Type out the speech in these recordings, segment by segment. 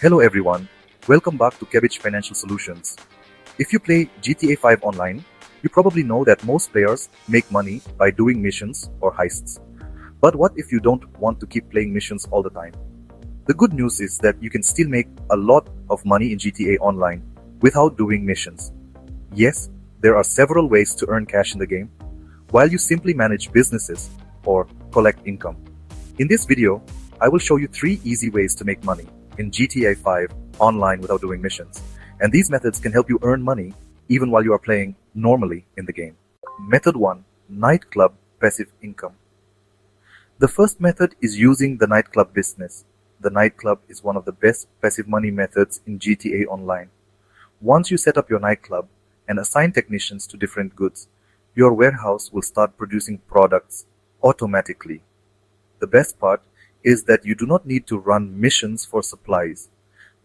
Hello everyone, welcome back to Cabbage Financial Solutions. If you play GTA 5 online, you probably know that most players make money by doing missions or heists. But what if you don't want to keep playing missions all the time? The good news is that you can still make a lot of money in GTA Online without doing missions. Yes, there are several ways to earn cash in the game, while you simply manage businesses or collect income. In this video, I will show you 3 easy ways to make money in GTA 5 online without doing missions. And these methods can help you earn money even while you are playing normally in the game. Method 1. Nightclub passive income. The first method is using the nightclub business. The nightclub is one of the best passive money methods in GTA Online. Once you set up your nightclub and assign technicians to different goods, your warehouse will start producing products automatically. The best part is that you do not need to run missions for supplies.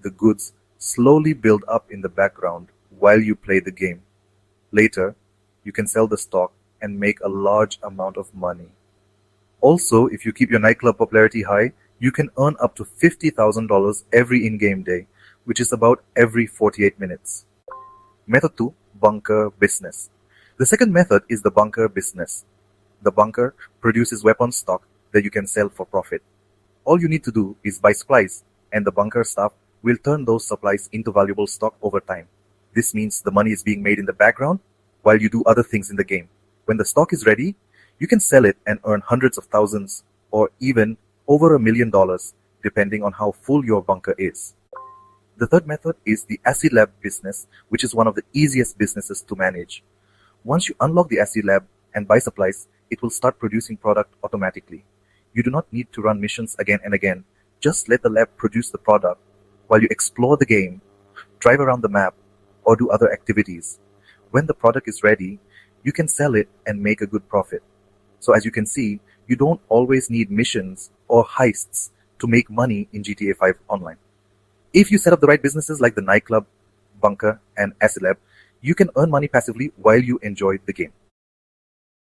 The goods slowly build up in the background while you play the game. Later, you can sell the stock and make a large amount of money. Also, if you keep your nightclub popularity high, you can earn up to $50,000 every in-game day, which is about every 48 minutes. Method 2. Bunker business. The second method is the bunker business. The bunker produces weapon stock that you can sell for profit. All you need to do is buy supplies, and the bunker staff will turn those supplies into valuable stock over time. This means the money is being made in the background while you do other things in the game. When the stock is ready, you can sell it and earn hundreds of thousands or even over $1 million, depending on how full your bunker is. The third method is the acid lab business, which is one of the easiest businesses to manage. Once you unlock the acid lab and buy supplies, it will start producing product automatically. You do not need to run missions again and again. Just let the lab produce the product while you explore the game, drive around the map, or do other activities. When the product is ready, you can sell it and make a good profit. So as you can see, you don't always need missions or heists to make money in GTA 5 Online. If you set up the right businesses like the nightclub, bunker, and acid lab, you can earn money passively while you enjoy the game.